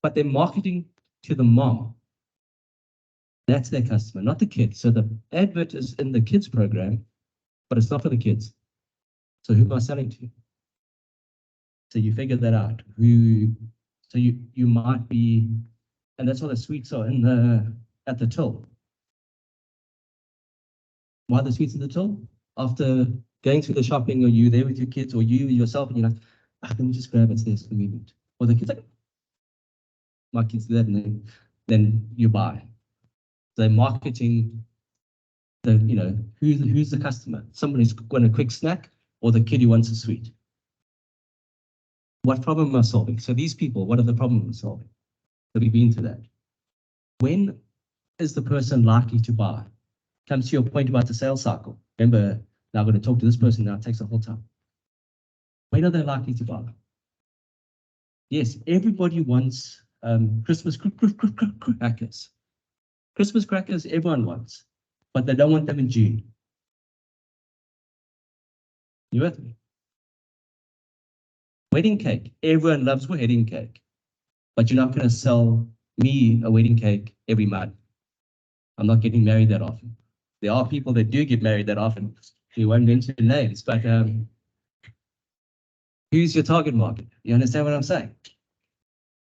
But they're marketing to the mom. That's their customer, not the kids. So the advert is in the kids program, but it's not for the kids. So who am I selling to? So you figure that out. So you might be, and that's why the sweets are at the till. Why the sweets at the till? After going through the shopping, or you there with your kids, or you yourself, and you're like, let me just grab it, it's convenient. Or the kids like, my kids do that, and then you buy. They're marketing who's the customer? Someone who's got a quick snack or the kid who wants a sweet? What problem am I solving? So these people, what are the problems we're solving? So we've been through that. When is the person likely to buy? Comes to your point about the sales cycle. Remember, now I'm going to talk to this person now, it takes the whole time. When are they likely to buy? Yes, everybody wants Christmas crackers. Christmas crackers, everyone wants, but they don't want them in June. You with me? Wedding cake, everyone loves wedding cake, but you're not going to sell me a wedding cake every month. I'm not getting married that often. There are people that do get married that often. We won't mention names, but who's your target market? You understand what I'm saying?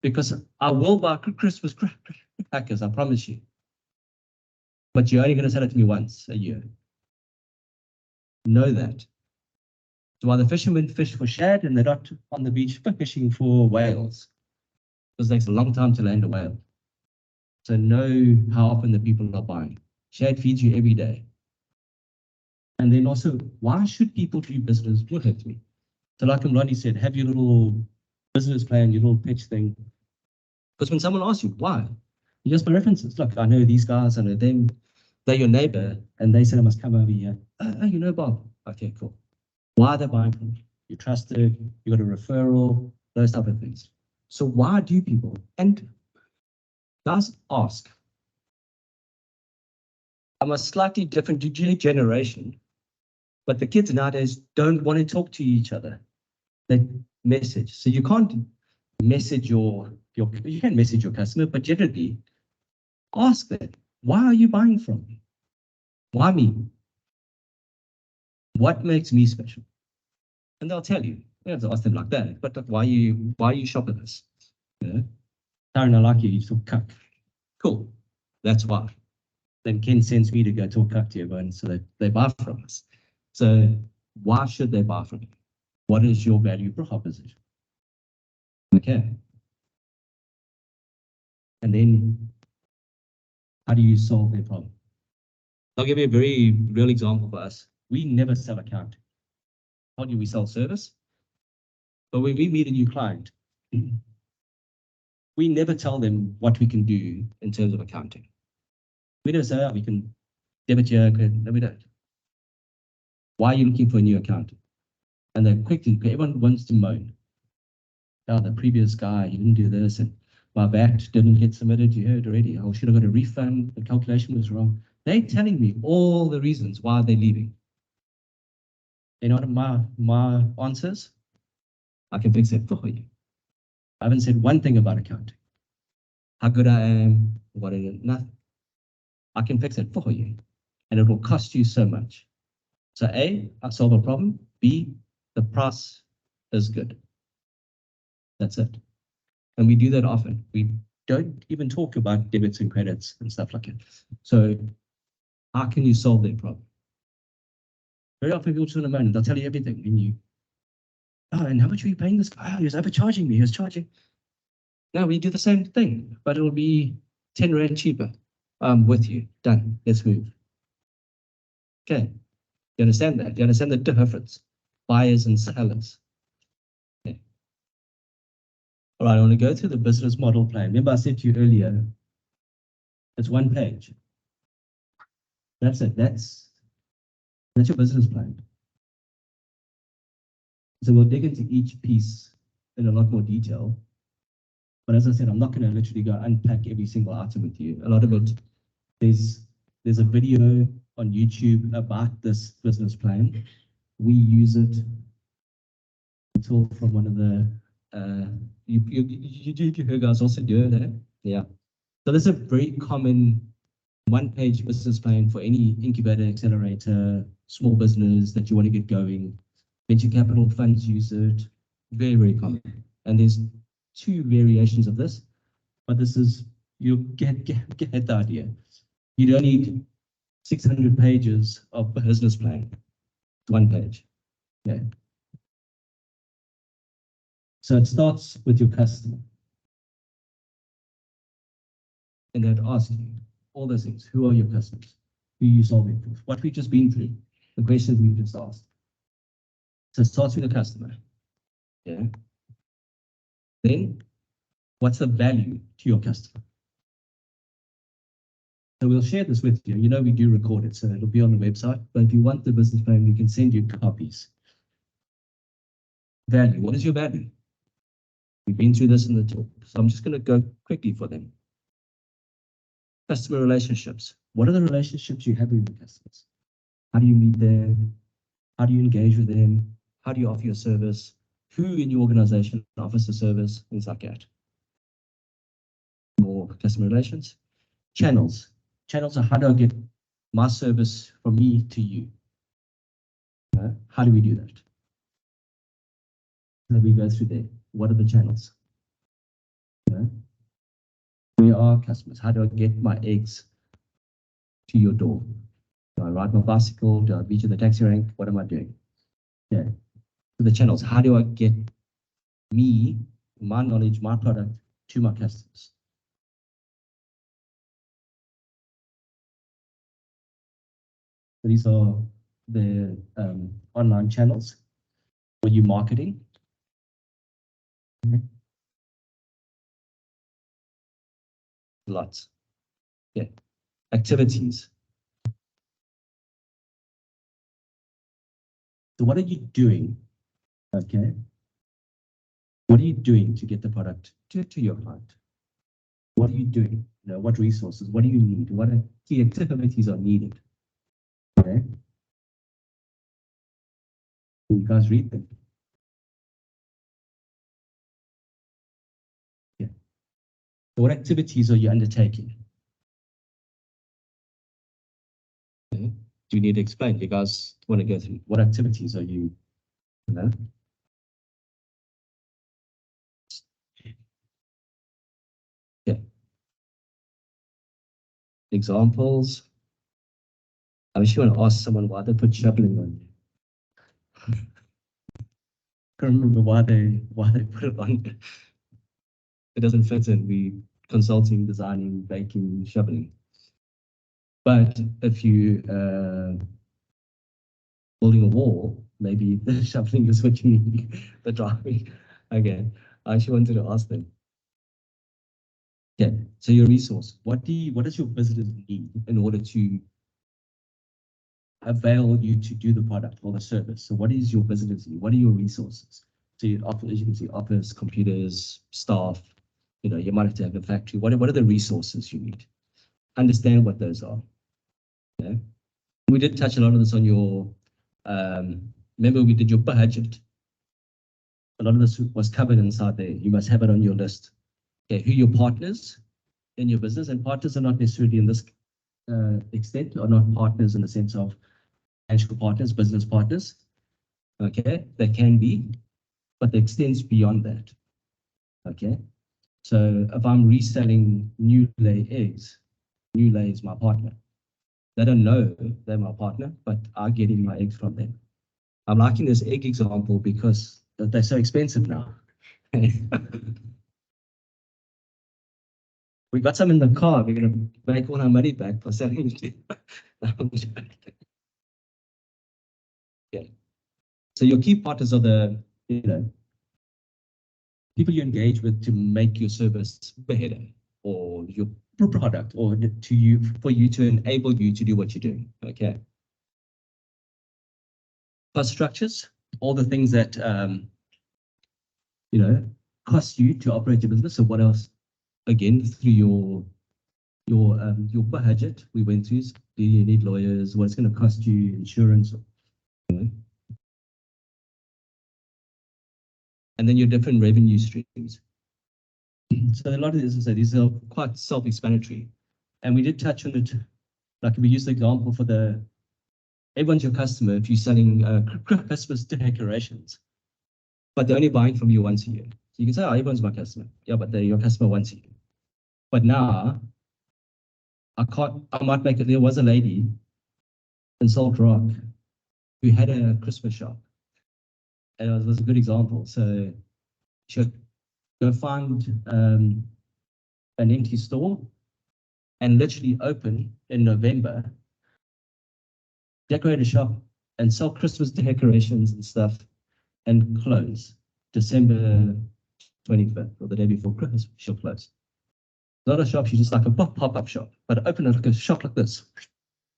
Because I will buy Christmas crackers, I promise you. But you're only going to sell it to me once a year. Know that. So while the fishermen fish for shad and they're not on the beach fishing for whales, because it takes a long time to land a whale. So know how often the people are buying. Shad feeds you every day. And then also, why should people do business with me? So like Ronnie said, have your little business plan, your little pitch thing. Because when someone asks you, why? You just by references. Look, I know these guys, I know them. They're your neighbor, and they said I must come over here. Oh, you know Bob. Okay, cool. Why are they buying from you? You trusted, you got a referral, those type of things. So why do people, and guys ask, I'm a slightly different generation, but the kids nowadays don't want to talk to each other. They message. So you can't message you can message your customer, but generally ask them, why are you buying from me? Why me? What makes me special? And they'll tell you. You have to ask them like that. But why you shop with us? Yeah. Darren, I like you, you talk cuck. Cool. That's why. Then Ken sends me to go talk cuck to everyone so that they buy from us. So why should they buy from you? What is your value proposition? Okay. And then how do you solve their problem? I'll give you a very real example for us. We never sell accounting. How do we sell service? But when we meet a new client, we never tell them what we can do in terms of accounting. We never say, oh, we can debit here. No, we don't. Why are you looking for a new accountant? And then quickly, everyone wants to moan. Oh, the previous guy, he didn't do this, and my VAT didn't get submitted. You heard already. I should have got a refund. The calculation was wrong. They're telling me all the reasons why they're leaving. You know what my answers? I can fix it for you. I haven't said one thing about accounting. How good I am, what it is, nothing. I can fix it for you. And it will cost you so much. So A, I solve a problem. B, the price is good. That's it. And we do that often. We don't even talk about debits and credits and stuff like that. So how can you solve that problem? Very often people turn around and they'll tell you everything. And you, oh, and how much are you paying this guy? Oh, he was overcharging me. He was charging. Now we do the same thing, but it'll be 10 Rand cheaper. I'm with you. Done. Let's move. Okay. You understand that? You understand the difference? Buyers and sellers. Okay. All right, I want to go through the business model plan. Remember I said to you earlier, it's one page. That's it. That's your business plan. So we'll dig into each piece in a lot more detail. But as I said, I'm not going to literally go unpack every single item with you. A lot of it, there's a video on YouTube about this business plan. We use it. It's all from one of the, you heard guys also do that? Yeah. So this is a very common one-page business plan for any incubator, accelerator, small business that you want to get going. Venture capital funds use it. Very, very common. And there's two variations of this, but this is, you get the idea. You don't need 600 pages of a business plan. One page. Okay. So it starts with your customer. And they'd ask you all those things. Who are your customers? Who are you solving for? What we've just been through, the questions we've just asked. So it starts with the customer. Yeah. Then what's the value to your customer? So we'll share this with you. You know, we do record it, so it'll be on the website. But if you want the business plan, we can send you copies. Value. What is your value? We've been through this in the talk, so I'm just going to go quickly for them. Customer relationships. What are the relationships you have with your customers? How do you meet them? How do you engage with them? How do you offer your service? Who in your organization offers the service? Things like that. More customer relations. Channels. Channels are how do I get my service from me to you? How do we do that? So we go through there. What are the channels? Where are customers? How do I get my eggs to your door? Do I ride my bicycle? Do I meet you at the taxi rank? What am I doing? Yeah. So the channels. How do I get me, my knowledge, my product to my customers? So these are the online channels for you marketing. Lots. Yeah. Activities. So what are you doing? Okay. What are you doing to get the product to your client? What are you doing? You know, what resources? What do you need? What key activities are needed? Okay. You guys read them. Yeah. So what activities are you undertaking? Okay. Do you need to explain? You guys want to go through what activities are you know? Yeah. Examples. I wish you want to ask someone why they put shoveling on you. Can't remember why they put it on you. It doesn't fit in. We consulting, designing, baking, shoveling. But if you building a wall, maybe the shoveling is what you need. The driving. Okay. I actually wanted to ask them. Yeah. So your resource. What does your business need in order to avail you to do the product or the service? So what is your business need? What are your resources? So you offer, as you can see, office, computers, staff, you know, you might have to have a factory. What are the resources you need? Understand what those are. Okay. We did touch a lot of this on your, remember we did your budget. A lot of this was covered inside there. You must have it on your list. Okay, who your partners in your business, and partners are not necessarily in this extent, are not partners in the sense of financial partners, business partners. Okay, they can be, but it extends beyond that. Okay, so if I'm reselling new lay eggs, new lay is my partner. They don't know they're my partner, but I'm getting my eggs from them. I'm liking this egg example because they're so expensive now. We got some in the car. We're going to make all our money back for selling it. Yeah. So your key partners are the, you know, people you engage with to make your service better, or your product, or to you, for you to enable you to do what you're doing. Okay. Cost structures, all the things that you know, cost you to operate your business. So what else? Again, through your budget, we went through. Do you need lawyers? What's going to cost you? Insurance. You know? And then your different revenue streams. So a lot of this is that these are quite self-explanatory, and we did touch on it. Like we use the example for everyone's your customer if you're selling Christmas decorations, but they're only buying from you once a year. So you can say, oh, everyone's my customer. Yeah, but they're your customer once a year. But now I might make it. There was a lady in Salt Rock who had a Christmas shop, and it was a good example. So she would go find an empty store and literally open in November, decorate a shop and sell Christmas decorations and stuff, and close December 25th or the day before Christmas. She'll close. Not a shop, she's just like a pop-up shop, but open it like a shop like this,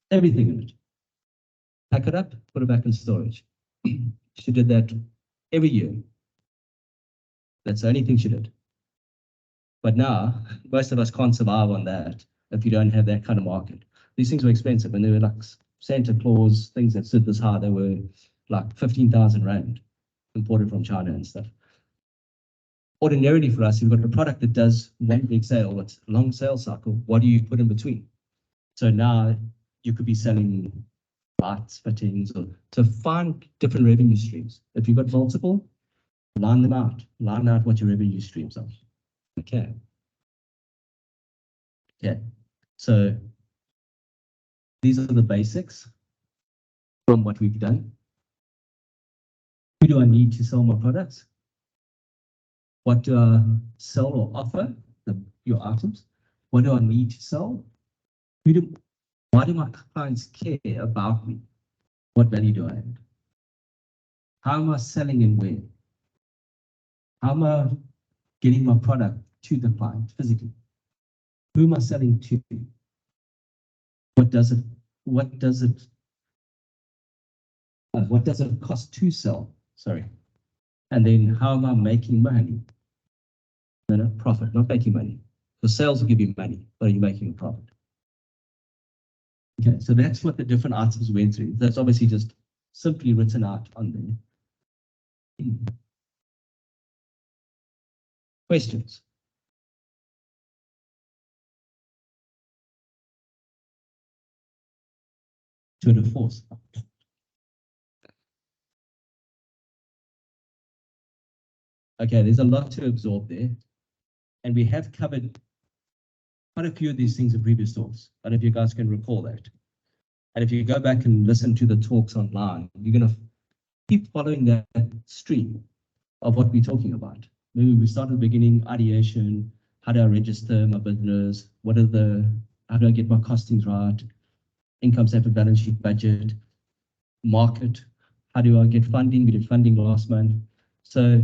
everything in it. Pack it up, put it back in storage. She did that every year. That's the only thing she did. But now, most of us can't survive on that if you don't have that kind of market. These things were expensive, and they were like Santa Claus, things that stood this high. They were like 15,000 Rand imported from China and stuff. Ordinarily for us, you've got a product that does one big sale, it's a long sales cycle. What do you put in between? So now you could be selling lights, fittings, or to find different revenue streams. If you've got multiple, line them out. Line out what your revenue streams are. Okay. Yeah. So these are the basics from what we've done. Who do I need to sell my products? What do I sell or offer? Your items. What do I need to sell? Why do my clients care about me? What value do I add? How am I selling and where? How am I getting my product to the client physically? Who am I selling to? What does it cost to sell? Sorry. And then how am I making money? No, profit, not making money. The sales will give you money, but are you making a profit? Okay, so that's what the different items went through. That's obviously just simply written out on there. Questions? To the force. Okay, there's a lot to absorb there. And we have covered quite a few of these things in previous talks. I don't know if you guys can recall that. And if you go back and listen to the talks online, you're going to keep following that stream of what we're talking about. Maybe we start at the beginning, ideation, how do I register my business? How do I get my costings right? Income statement, balance sheet, budget, market. How do I get funding? We did funding last month. So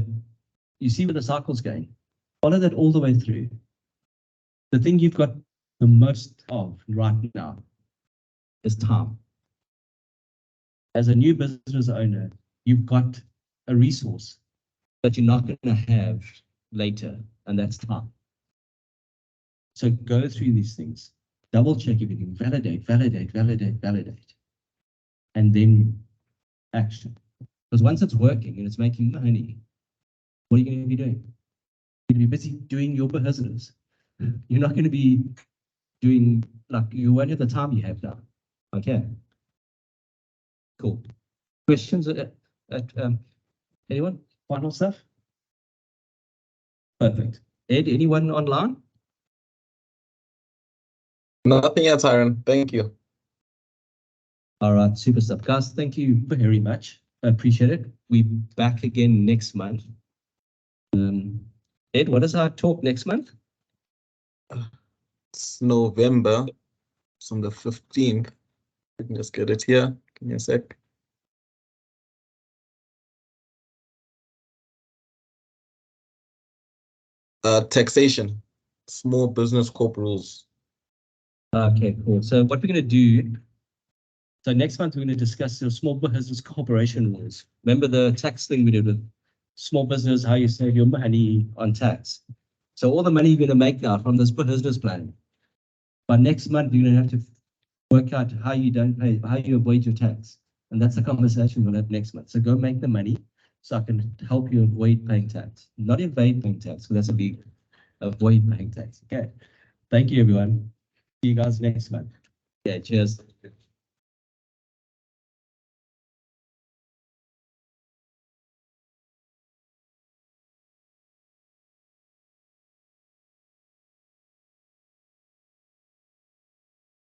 you see where the cycle's going. Follow that all the way through. The thing you've got the most of right now is time. As a new business owner, you've got a resource that you're not going to have later, and that's time. So go through these things, double check everything, validate, and then action. Because once it's working and it's making money, what are you going to be doing? You're going to be busy doing your business. You're not going to be doing, like, you won't have the time you have now. Okay. Cool. Questions at anyone? Final stuff? Perfect. Ed, anyone online? Nothing else, Aaron. Thank you. All right, super stuff. Guys, thank you very much. I appreciate it. We're back again next month. Ed, what is our talk next month? It's November. It's on the 15th. I can just get it here. Give me a sec. Taxation, small business corp rules. Okay, cool. So what we're going to do, so next month we're going to discuss the small business corporation rules. Remember the tax thing we did with small business, how you save your money on tax. So all the money you're going to make now from this business plan, by next month you're going to have to work out how you don't pay, how you avoid your tax. And that's the conversation we'll have next month. So go make the money so I can help you avoid paying tax. Not evade paying tax, because that's a big avoid paying tax. Okay. Thank you, everyone. See you guys next month. Okay, cheers.